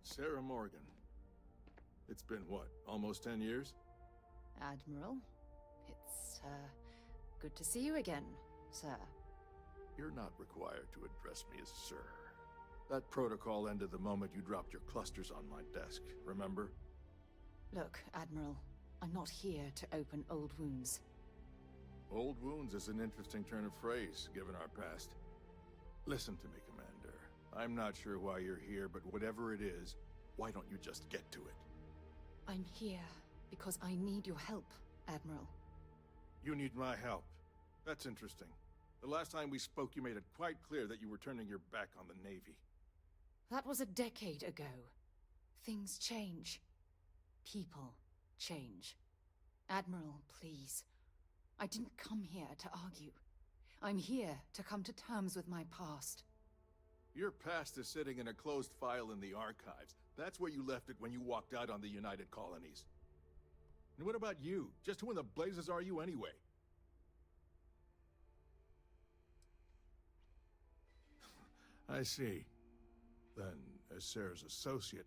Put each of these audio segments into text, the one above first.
Sarah Morgan. It's been what, almost 10 years? Admiral, it's, good to see you again, sir. You're not required to address me as sir. That protocol ended the moment you dropped your clusters on my desk, remember? Look, Admiral, I'm not here to open old wounds. Old wounds is an interesting turn of phrase, given our past. Listen to me, Commander. I'm not sure why you're here, but whatever it is, why don't you just get to it? I'm here because I need your help, Admiral. You need my help. That's interesting. The last time we spoke, you made it quite clear that you were turning your back on the Navy. That was a decade ago. Things change. People change. Admiral, please. I didn't come here to argue. I'm here to come to terms with my past. Your past is sitting in a closed file in the archives. That's where you left it when you walked out on the United Colonies. And what about you? Just who in the blazes are you anyway? I see. Then, as Sarah's associate,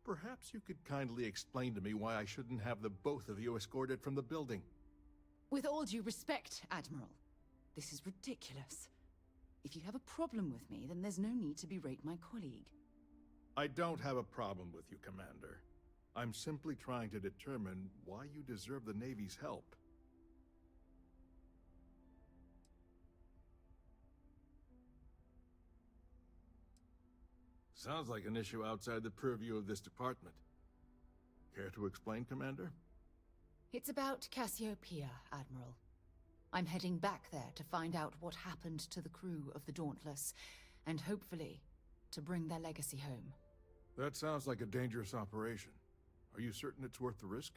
perhaps you could kindly explain to me why I shouldn't have the both of you escorted from the building. With all due respect, Admiral, this is ridiculous. If you have a problem with me, then there's no need to berate my colleague. I don't have a problem with you, Commander. I'm simply trying to determine why you deserve the Navy's help. Sounds like an issue outside the purview of this department. Care to explain, Commander? It's about Cassiopeia, Admiral. I'm heading back there to find out what happened to the crew of the Dauntless, and hopefully, to bring their legacy home. That sounds like a dangerous operation. Are you certain it's worth the risk?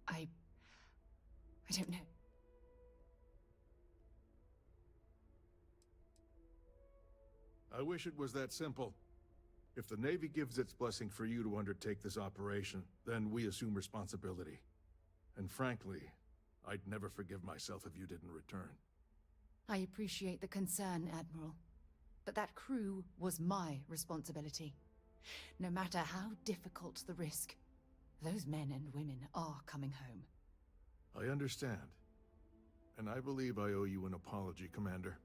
I don't know. I wish it was that simple. If the Navy gives its blessing for you to undertake this operation, then we assume responsibility. And frankly, I'd never forgive myself if you didn't return. I appreciate the concern, Admiral. But that crew was my responsibility. No matter how difficult the risk, those men and women are coming home. I understand. And I believe I owe you an apology, Commander.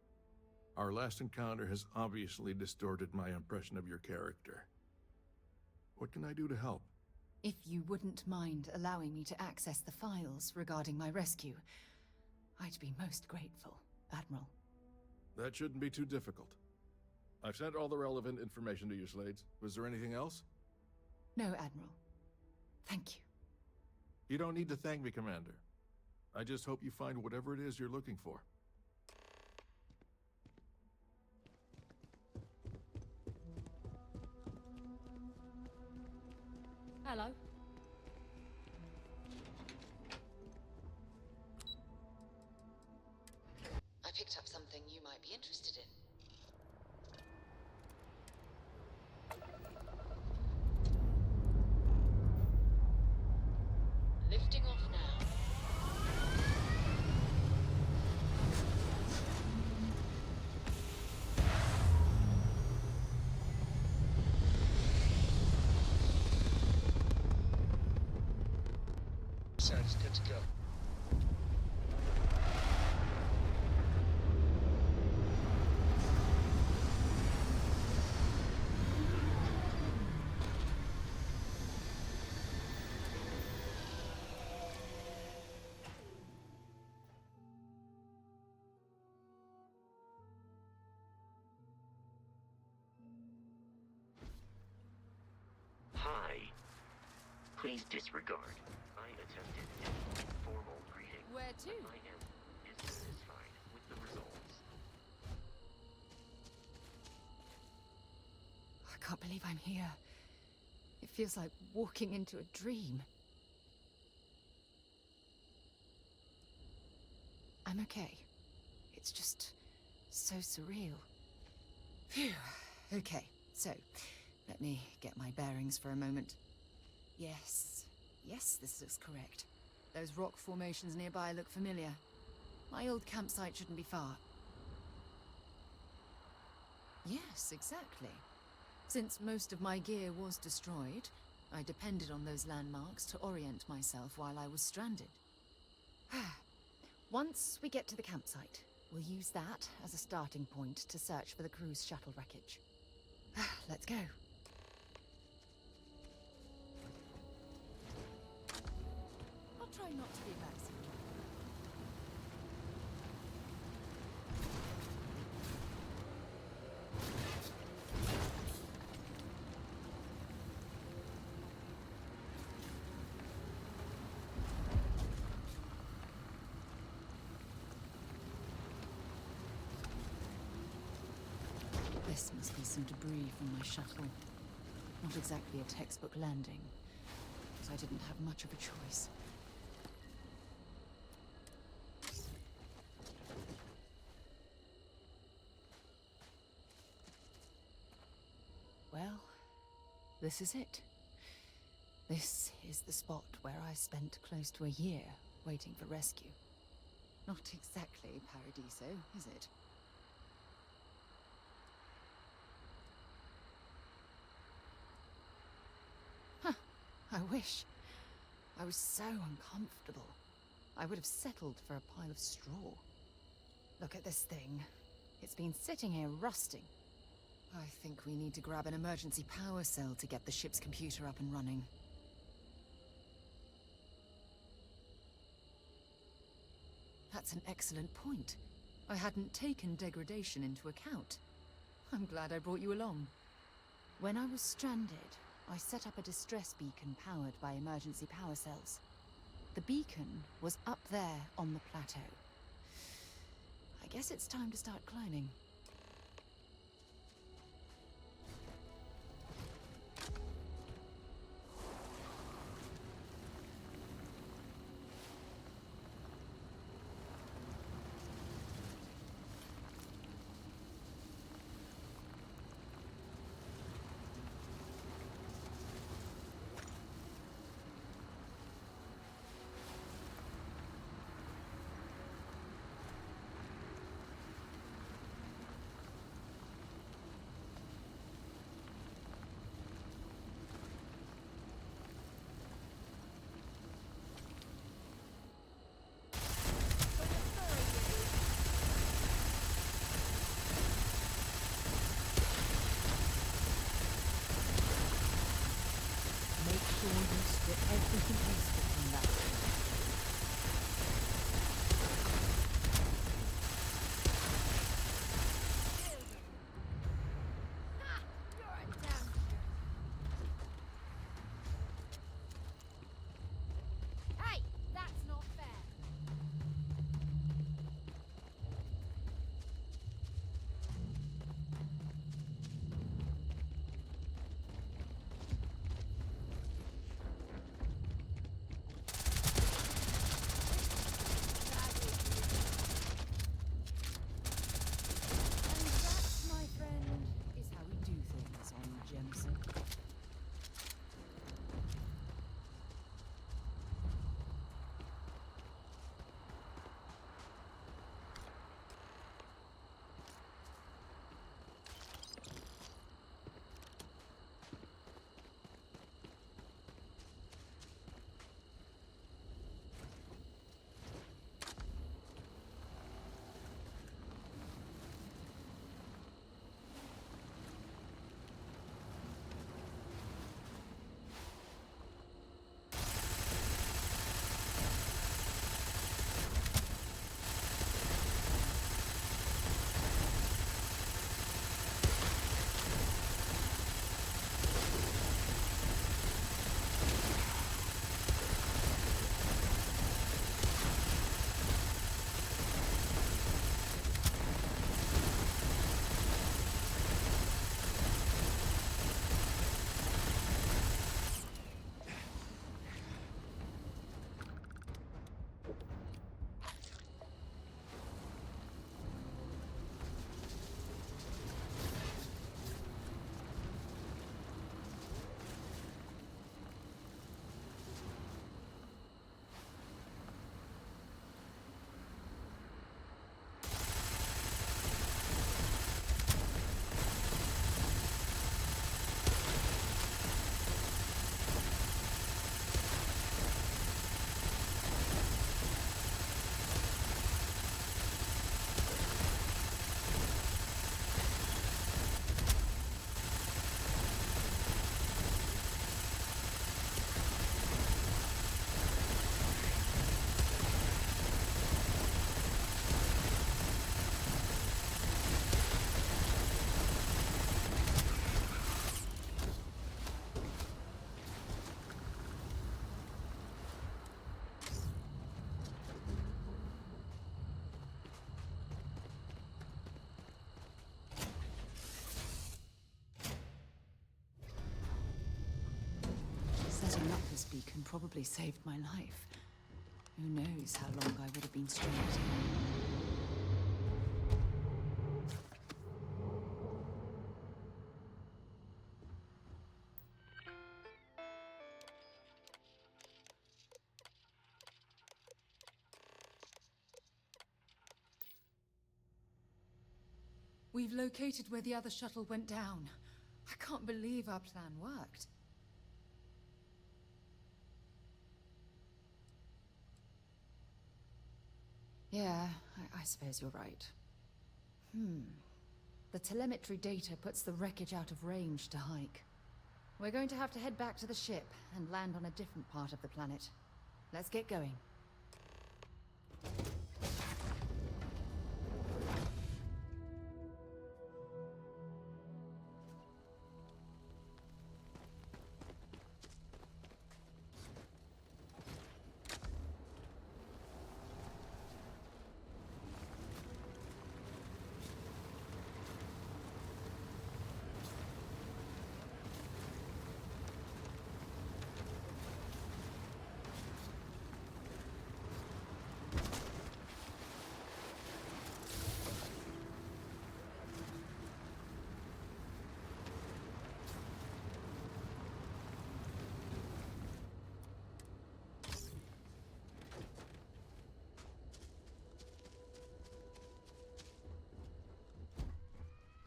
Our last encounter has obviously distorted my impression of your character. What can I do to help? If you wouldn't mind allowing me to access the files regarding my rescue, I'd be most grateful, Admiral. That shouldn't be too difficult. I've sent all the relevant information to you, Slades. Was there anything else? No, Admiral. Thank you. You don't need to thank me, Commander. I just hope you find whatever it is you're looking for. Hello. I picked up something you might be interested in. Lifting off now. Sounds good to go. Hi. Please disregard. I attempted an informal greeting. Where to? I am dissatisfied with the results. I can't believe I'm here. It feels like walking into a dream. I'm okay. It's just so surreal. Phew. Okay, so let me get my bearings for a moment. Yes, this looks correct. Those rock formations nearby look familiar. My old campsite shouldn't be far. Yes, exactly. Since most of my gear was destroyed, I depended on those landmarks to orient myself while I was stranded. Once we get to the campsite, we'll use that as a starting point to search for the cruise shuttle wreckage. Let's go. I'll try not to be embarrassing. This must be some debris from my shuttle. Not exactly a textbook landing, but I didn't have much of a choice. Well, this is it. This is the spot where I spent close to a year waiting for rescue. Not exactly Paradiso, is it? I wish. I was so uncomfortable. I would have settled for a pile of straw. Look at this thing. It's been sitting here rusting. I think we need to grab an emergency power cell to get the ship's computer up and running. That's an excellent point. I hadn't taken degradation into account. I'm glad I brought you along. When I was stranded, I set up a distress beacon powered by emergency power cells. The beacon was up there on the plateau. I guess it's time to start climbing. Everything useful from that. Hey, that's not fair. Picking up this beacon probably saved my life. Who knows how long I would have been stranded here. We've located where the other shuttle went down. I can't believe our plan worked. Yeah, I suppose you're right. The telemetry data puts the wreckage out of range to hike. We're going to have to head back to the ship and land on a different part of the planet. Let's get going.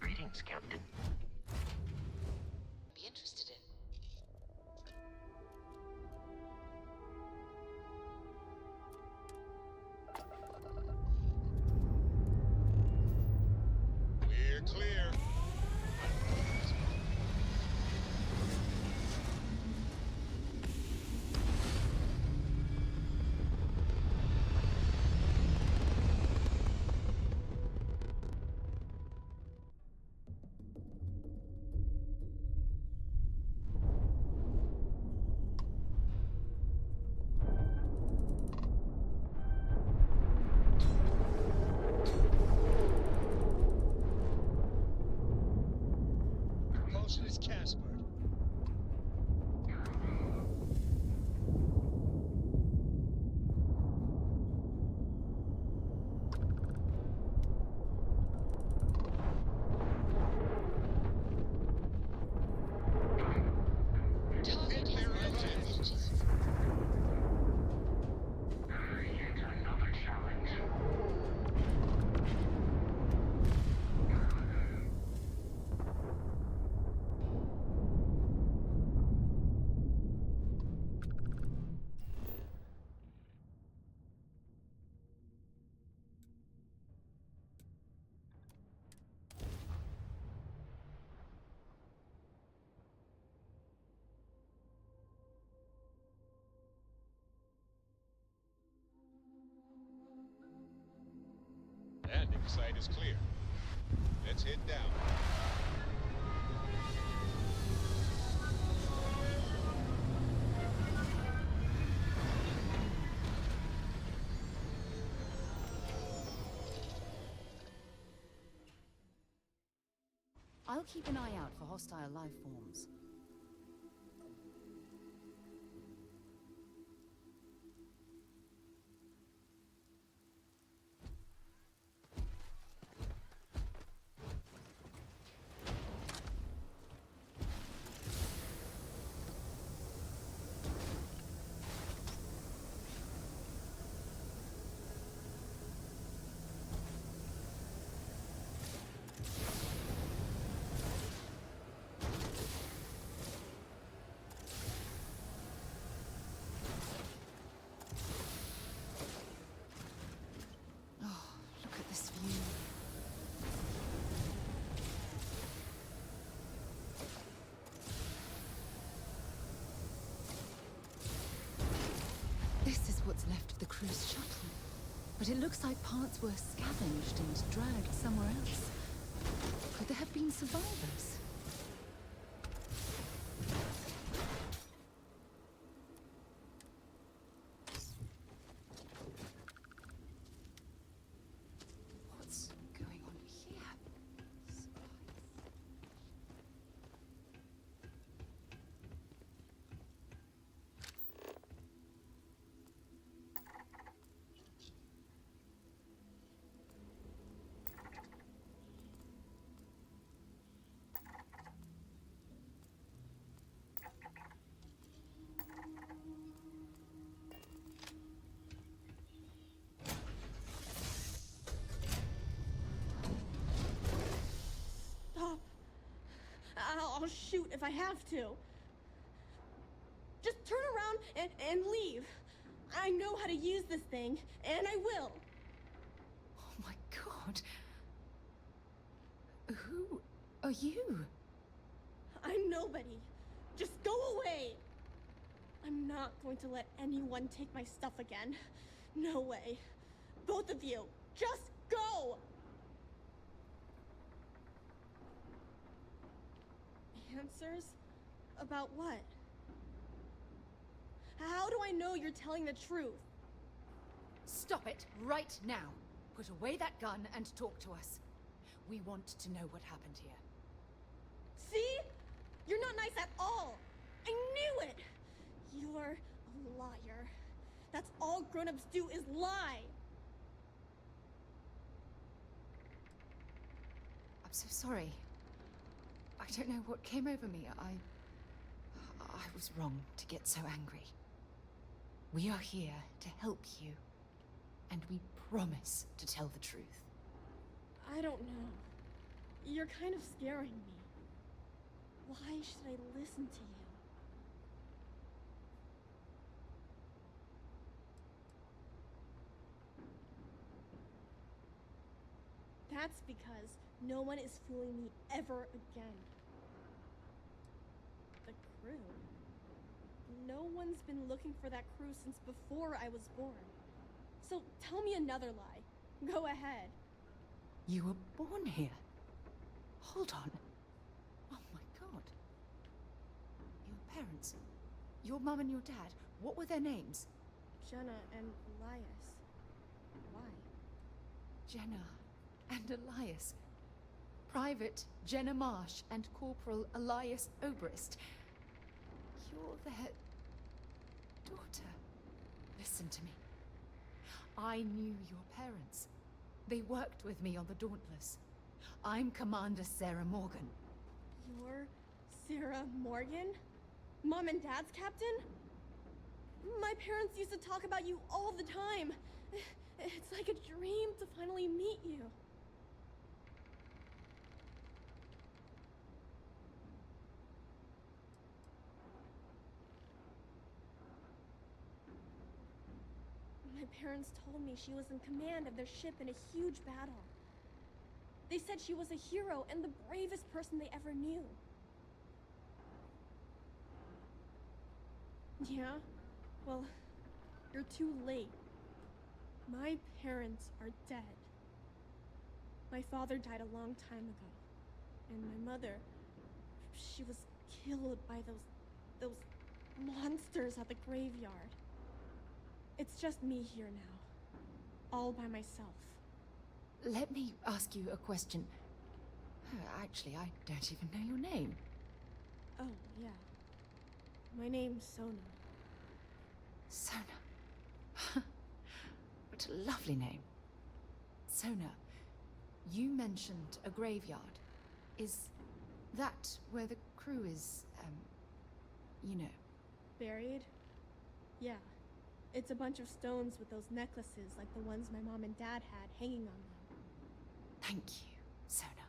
Greetings, Captain. Be interested in. We're clear. Propulsion is Casper. Target has no messages. Yet another challenge. Landing site is clear. Let's head down. I'll keep an eye out for hostile life forms. Look at this view. This is what's left of the cruise shuttle. But it looks like parts were scavenged and dragged somewhere else. Could there have been survivors? What's going on here? I'll shoot if I have to. Just turn around and leave. I know how to use this thing, and I will. Oh my god. Who are you? I'm nobody. Just go away. I'm not going to let anyone take my stuff again. No way. Both of you, just go! Answers? About what? How do I know you're telling the truth? Stop it right now. Put away that gun and talk to us. We want to know what happened here. See? You're not nice at all. I knew it. You're a liar. That's all grown-ups do is lie. I'm so sorry. I don't know what came over me. I was wrong to get so angry. We are here to help you, and we promise to tell the truth. I don't know. You're kind of scaring me. Why should I listen to you? That's because no one is fooling me ever again. The crew? No one's been looking for that crew since before I was born. So tell me another lie. Go ahead. You were born here. Hold on. Oh my god. Your parents, your mum and your dad, what were their names? Jenna and Elias. Why? Jenna and Elias. Private Jenna Marsh and Corporal Elias Obrist. You're their daughter. Listen to me. I knew your parents. They worked with me on the Dauntless. I'm Commander Sarah Morgan. You're Sarah Morgan? Mom and Dad's captain? My parents used to talk about you all the time. It's like a dream to finally meet you. My parents told me she was in command of their ship in a huge battle. They said she was a hero and the bravest person they ever knew. Yeah? Well, you're too late. My parents are dead. My father died a long time ago. And my mother, she was killed by those monsters at the graveyard. It's just me here now. All by myself. Let me ask you a question. Actually, I don't even know your name. Oh, yeah. My name's Sona. Sona. What a lovely name. Sona, you mentioned a graveyard. Is that where the crew is, you know? Buried? Yeah. It's a bunch of stones with those necklaces like the ones my mom and dad had hanging on them. Thank you, Sona.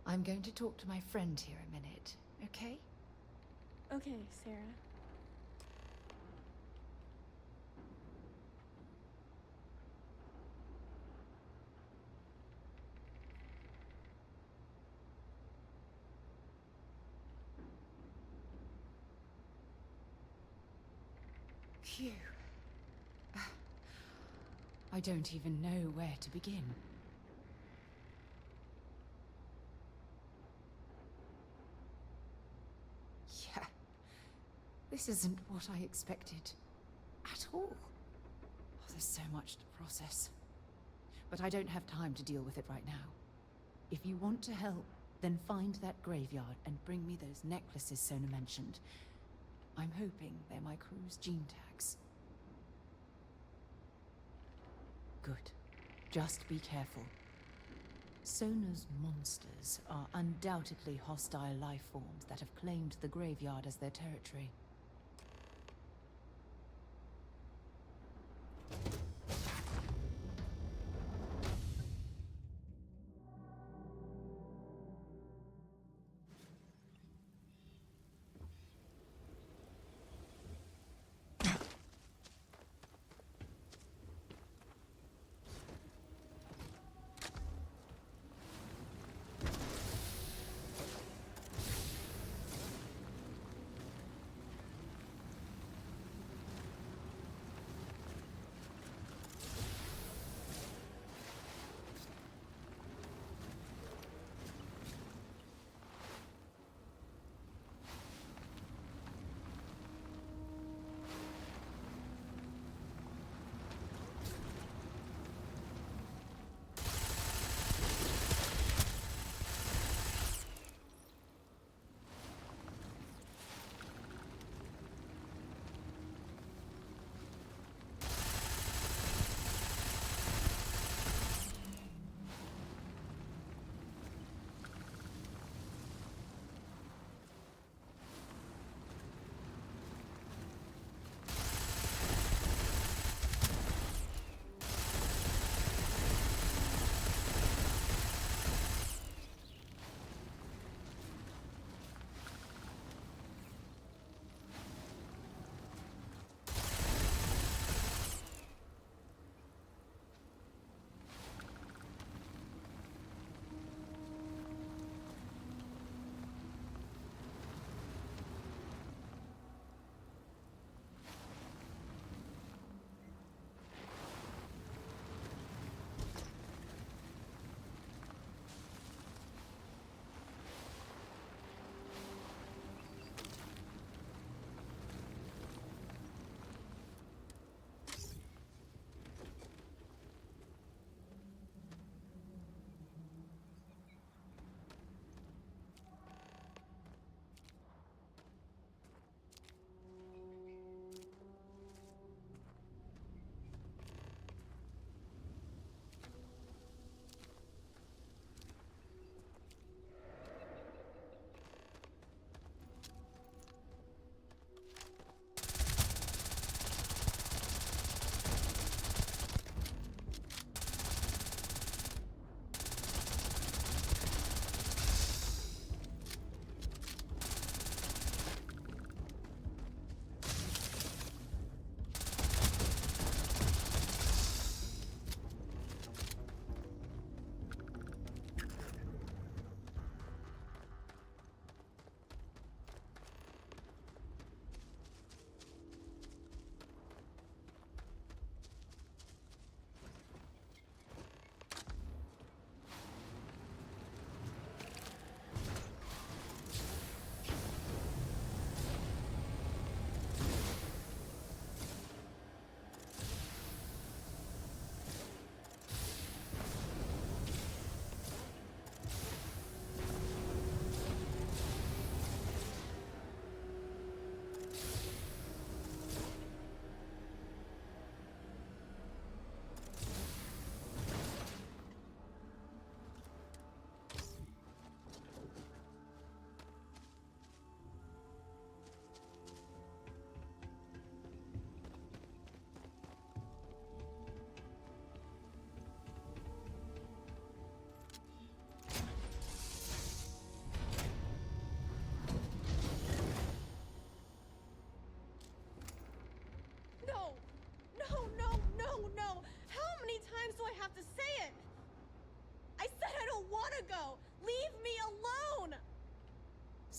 I'm going to talk to my friend here a minute, okay? Okay, Sarah. Phew. I don't even know where to begin. Yeah. This isn't what I expected. At all. Oh, there's so much to process. But I don't have time to deal with it right now. If you want to help, then find that graveyard and bring me those necklaces Sona mentioned. I'm hoping they're my crew's gene tags. Good. Just be careful. Sona's monsters are undoubtedly hostile life forms that have claimed the graveyard as their territory.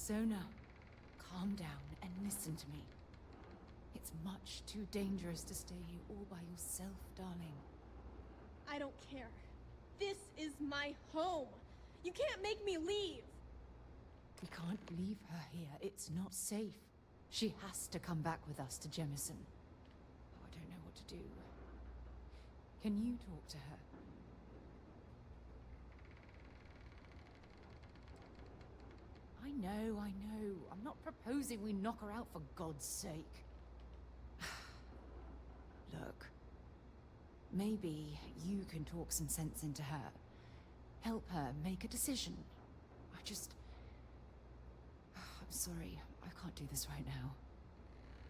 Sona, calm down and listen to me. It's much too dangerous to stay here all by yourself, darling. I don't care. This is my home. You can't make me leave. We can't leave her here. It's not safe. She has to come back with us to Jemison. Oh, I don't know what to do. Can you talk to her? I know. I'm not proposing we knock her out for God's sake. Look, maybe you can talk some sense into her. Help her make a decision. I'm sorry, I can't do this right now.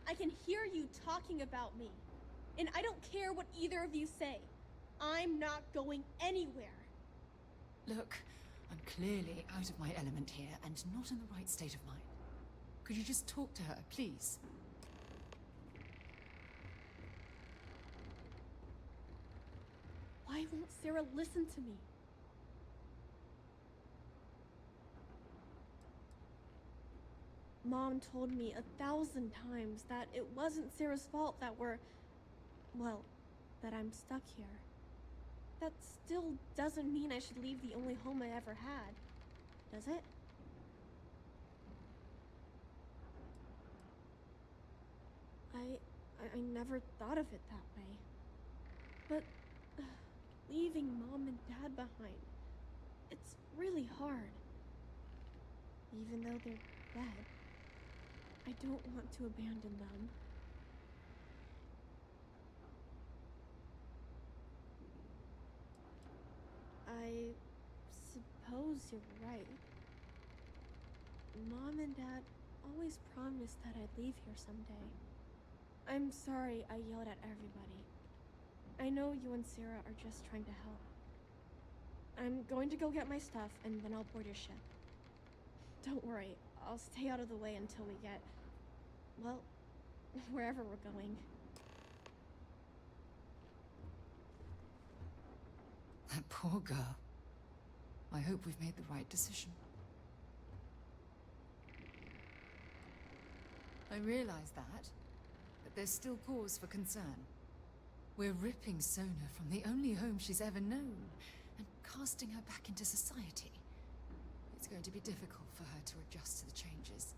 I can hear you talking about me. And I don't care what either of you say. I'm not going anywhere. Look, I'm clearly out of my element here and not in the right state of mind. Could you just talk to her, please? Why won't Sarah listen to me? Mom told me 1,000 times that it wasn't Sarah's fault that that I'm stuck here. That still doesn't mean I should leave the only home I ever had, does it? I never thought of it that way. But leaving Mom and Dad behind, it's really hard. Even though they're dead, I don't want to abandon them. I suppose you're right. Mom and Dad always promised that I'd leave here someday. I'm sorry I yelled at everybody. I know you and Sarah are just trying to help. I'm going to go get my stuff and then I'll board your ship. Don't worry, I'll stay out of the way until we get, well, wherever we're going. That poor girl. I hope we've made the right decision. I realize that, but there's still cause for concern. We're ripping Sona from the only home she's ever known and casting her back into society. It's going to be difficult for her to adjust to the changes.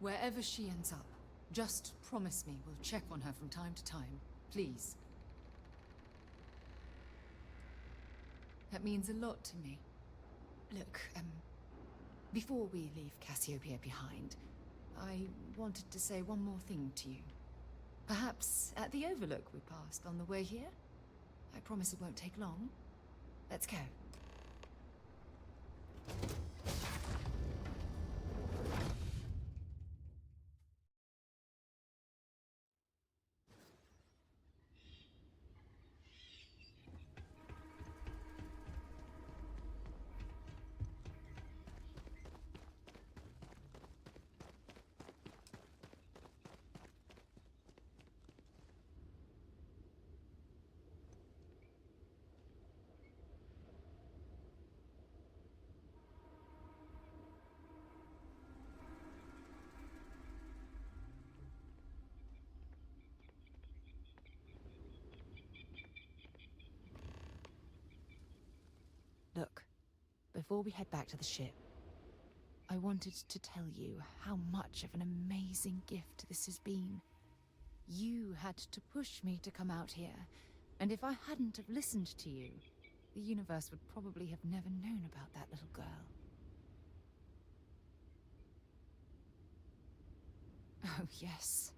Wherever she ends up, just promise me we'll check on her from time to time, please. That means a lot to me. Look, before we leave Cassiopeia behind, I wanted to say one more thing to you. Perhaps at the overlook we passed on the way here? I promise it won't take long. Let's go. Look, before we head back to the ship, I wanted to tell you how much of an amazing gift this has been. You had to push me to come out here, and if I hadn't have listened to you, the universe would probably have never known about that little girl. Oh yes,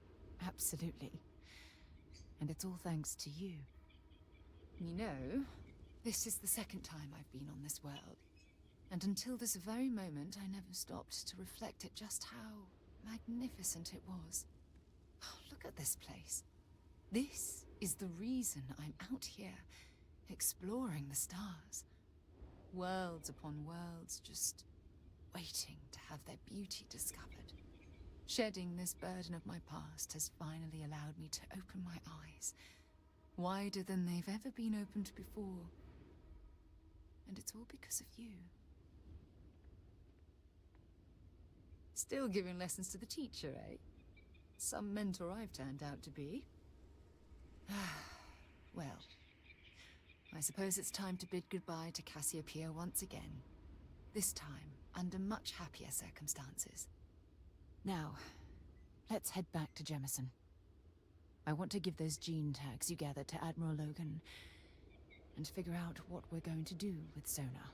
absolutely. And it's all thanks to you. You know, this is the second time I've been on this world. And until this very moment, I never stopped to reflect at just how magnificent it was. Oh, look at this place. This is the reason I'm out here, exploring the stars. Worlds upon worlds, just waiting to have their beauty discovered. Shedding this burden of my past has finally allowed me to open my eyes, wider than they've ever been opened before. And it's all because of you. Still giving lessons to the teacher, eh? Some mentor I've turned out to be. Well, I suppose it's time to bid goodbye to Cassiopeia once again. This time, under much happier circumstances. Now, let's head back to Jemison. I want to give those gene tags you gathered to Admiral Logan, and figure out what we're going to do with Sonar.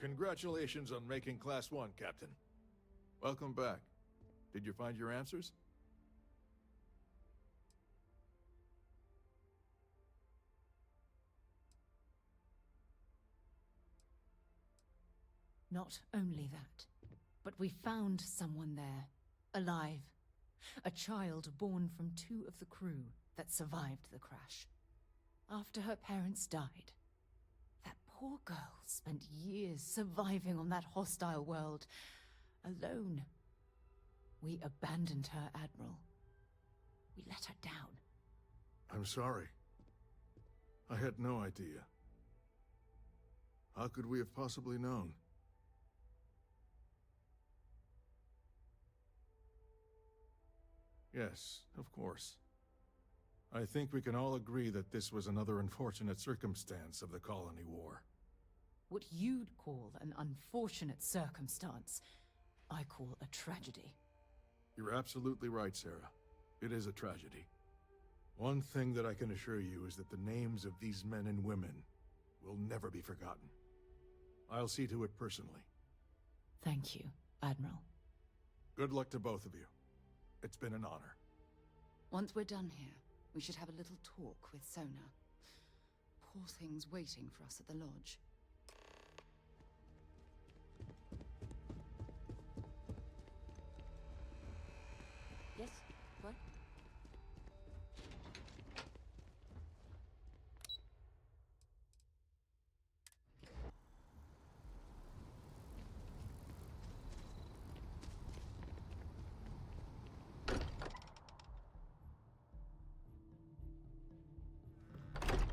Congratulations on making Class 1, Captain. Welcome back. Did you find your answers? Not only that, but we found someone there, alive. A child born from 2 of the crew that survived the crash. After her parents died, that poor girl spent years surviving on that hostile world, alone. We abandoned her, Admiral. We let her down. I'm sorry. I had no idea. How could we have possibly known? Yes, of course. I think we can all agree that this was another unfortunate circumstance of the colony war. What you'd call an unfortunate circumstance, I call a tragedy. You're absolutely right, Sarah. It is a tragedy. One thing that I can assure you is that the names of these men and women will never be forgotten. I'll see to it personally. Thank you, Admiral. Good luck to both of you. It's been an honor. Once we're done here, we should have a little talk with Sonar. Poor thing's waiting for us at the lodge. Yes? What?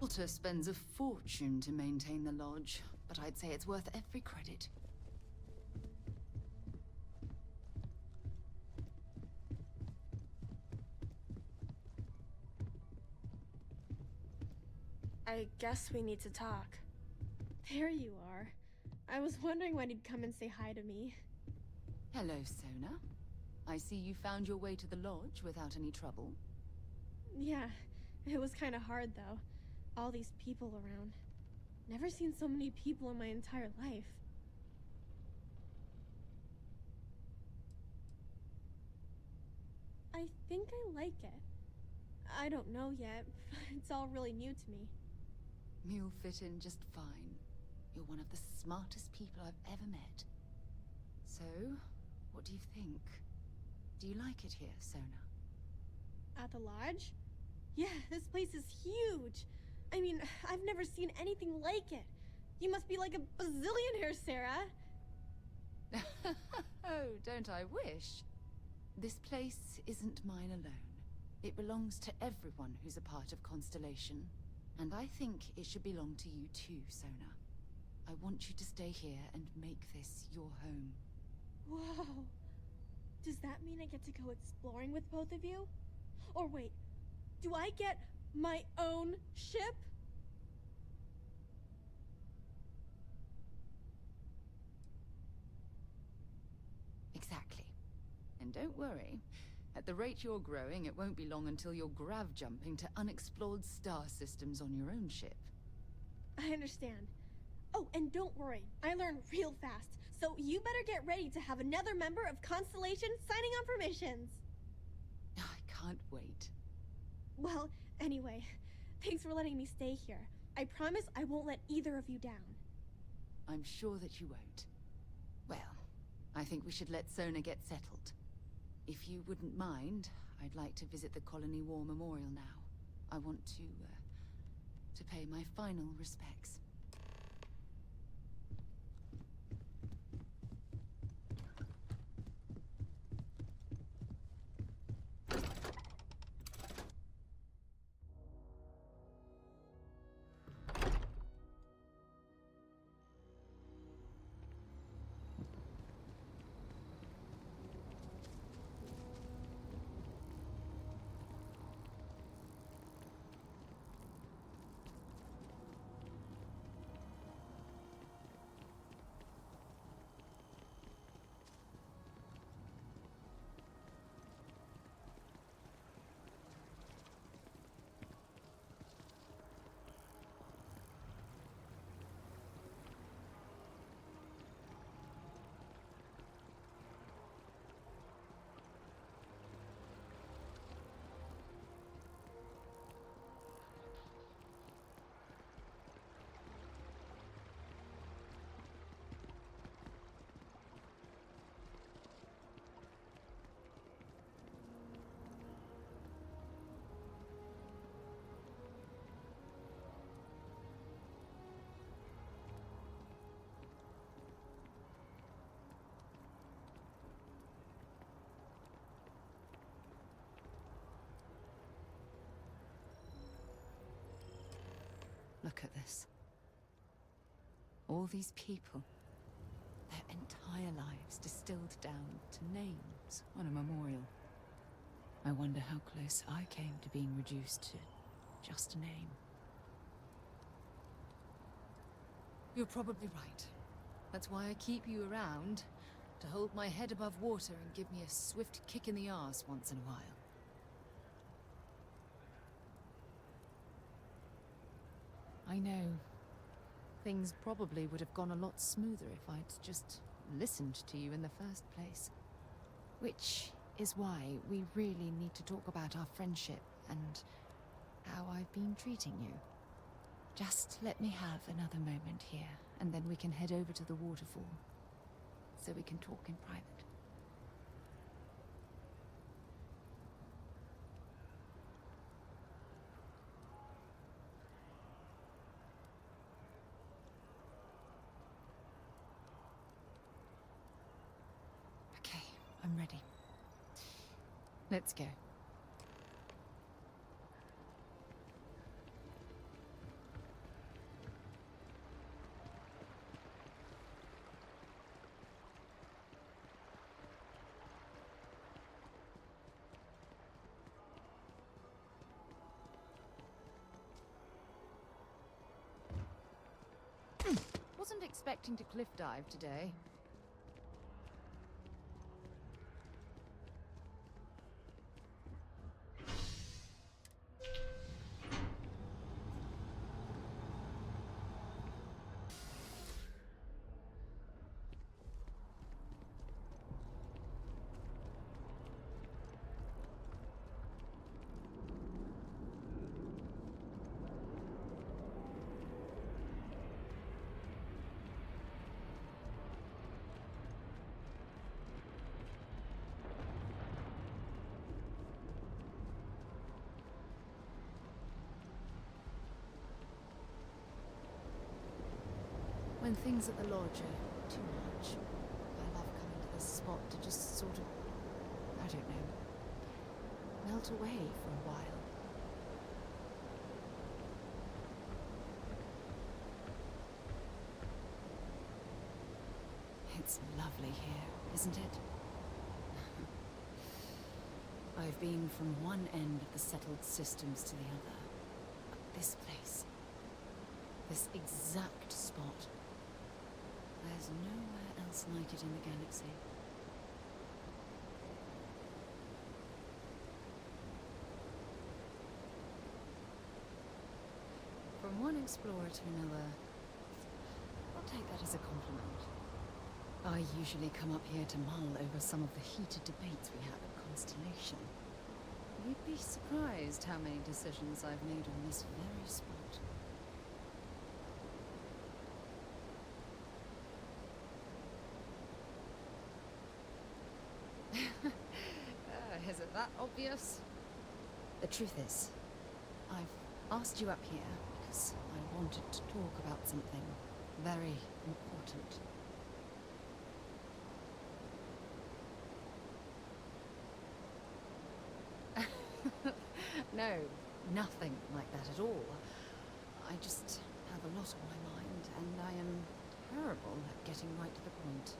Walter spends a fortune to maintain the lodge, but I'd say it's worth every credit. I guess we need to talk. There you are. I was wondering when he'd come and say hi to me. Hello, Sonar. I see you found your way to the lodge without any trouble. Yeah, it was kind of hard though. All these people around. Never seen so many people in my entire life. I think I like it. I don't know yet. It's all really new to me. You'll fit in just fine. You're one of the smartest people I've ever met. So, what do you think? Do you like it here, Sonar? At the lodge? Yeah, this place is huge. I mean, I've never seen anything like it. You must be like a bazillionaire, Sarah. Oh, don't I wish? This place isn't mine alone. It belongs to everyone who's a part of Constellation. And I think it should belong to you too, Sona. I want you to stay here and make this your home. Whoa. Does that mean I get to go exploring with both of you? Or wait, do I get my own ship? Exactly. And don't worry. At the rate you're growing, it won't be long until you're grav jumping to unexplored star systems on your own ship. I understand. Oh, and don't worry, I learn real fast. So you better get ready to have another member of Constellation signing on for missions. I can't wait. Well, anyway, thanks for letting me stay here. I promise I won't let either of you down. I'm sure that you won't. Well, I think we should let Sona get settled. If you wouldn't mind, I'd like to visit the Colony War Memorial now. I want to pay my final respects. Look at this. All these people. Their entire lives distilled down to names on a memorial. I wonder how close I came to being reduced to just a name. You're probably right. That's why I keep you around, to hold my head above water and give me a swift kick in the arse once in a while. I know. Things probably would have gone a lot smoother if I'd just listened to you in the first place. Which is why we really need to talk about our friendship and how I've been treating you. Just let me have another moment here, and then we can head over to the waterfall, so we can talk in private. Okay, I'm ready. Let's go. Wasn't expecting to cliff dive today. When things at the lodge are too much, I love coming to this spot to just sort of, I don't know, melt away for a while. It's lovely here, isn't it? I've been from one end of the settled systems to the other. But this place, this exact spot, there's nowhere else like it in the galaxy. From one explorer to another, I'll take that as a compliment. I usually come up here to mull over some of the heated debates we have at Constellation. You'd be surprised how many decisions I've made on this very spot. Is it that obvious? The truth is, I've asked you up here because I wanted to talk about something very important. No, nothing like that at all. I just have a lot on my mind, and I am terrible at getting right to the point.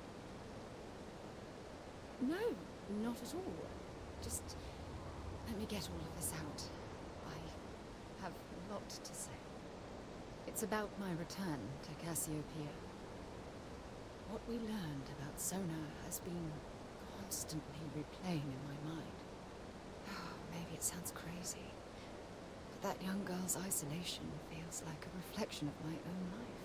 No, not at all. Just let me get all of this out. I have a lot to say. It's about my return to Cassiopeia. What we learned about sonar has been constantly replaying in my mind. Maybe it sounds crazy, but that young girl's isolation feels like a reflection of my own life.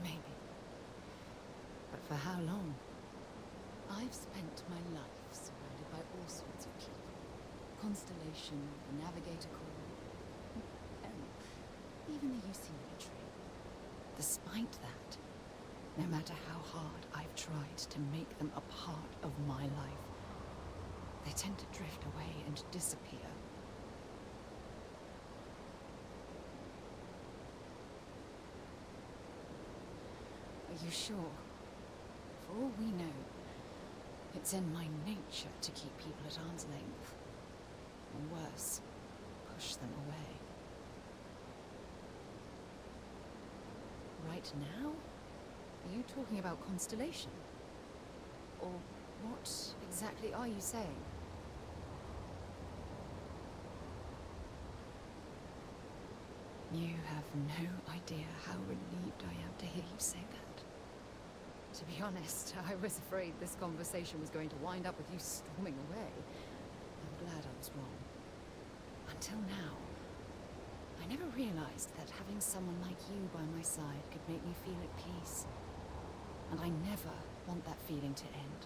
Maybe. But for how long? I've spent my life surrounded by all sorts of people. Constellation, the Navigator Corps, and even the UC military. Despite that, no matter how hard I've tried to make them a part of my life, they tend to drift away and disappear. Are you sure? For all we know, it's in my nature to keep people at arm's length. Or worse, push them away. Right now? Are you talking about Constellation? Or what exactly are you saying? You have no idea how relieved I am to hear you say that. To be honest, I was afraid this conversation was going to wind up with you storming away. I'm glad I was wrong. Until now, I never realized that having someone like you by my side could make me feel at peace. And I never want that feeling to end.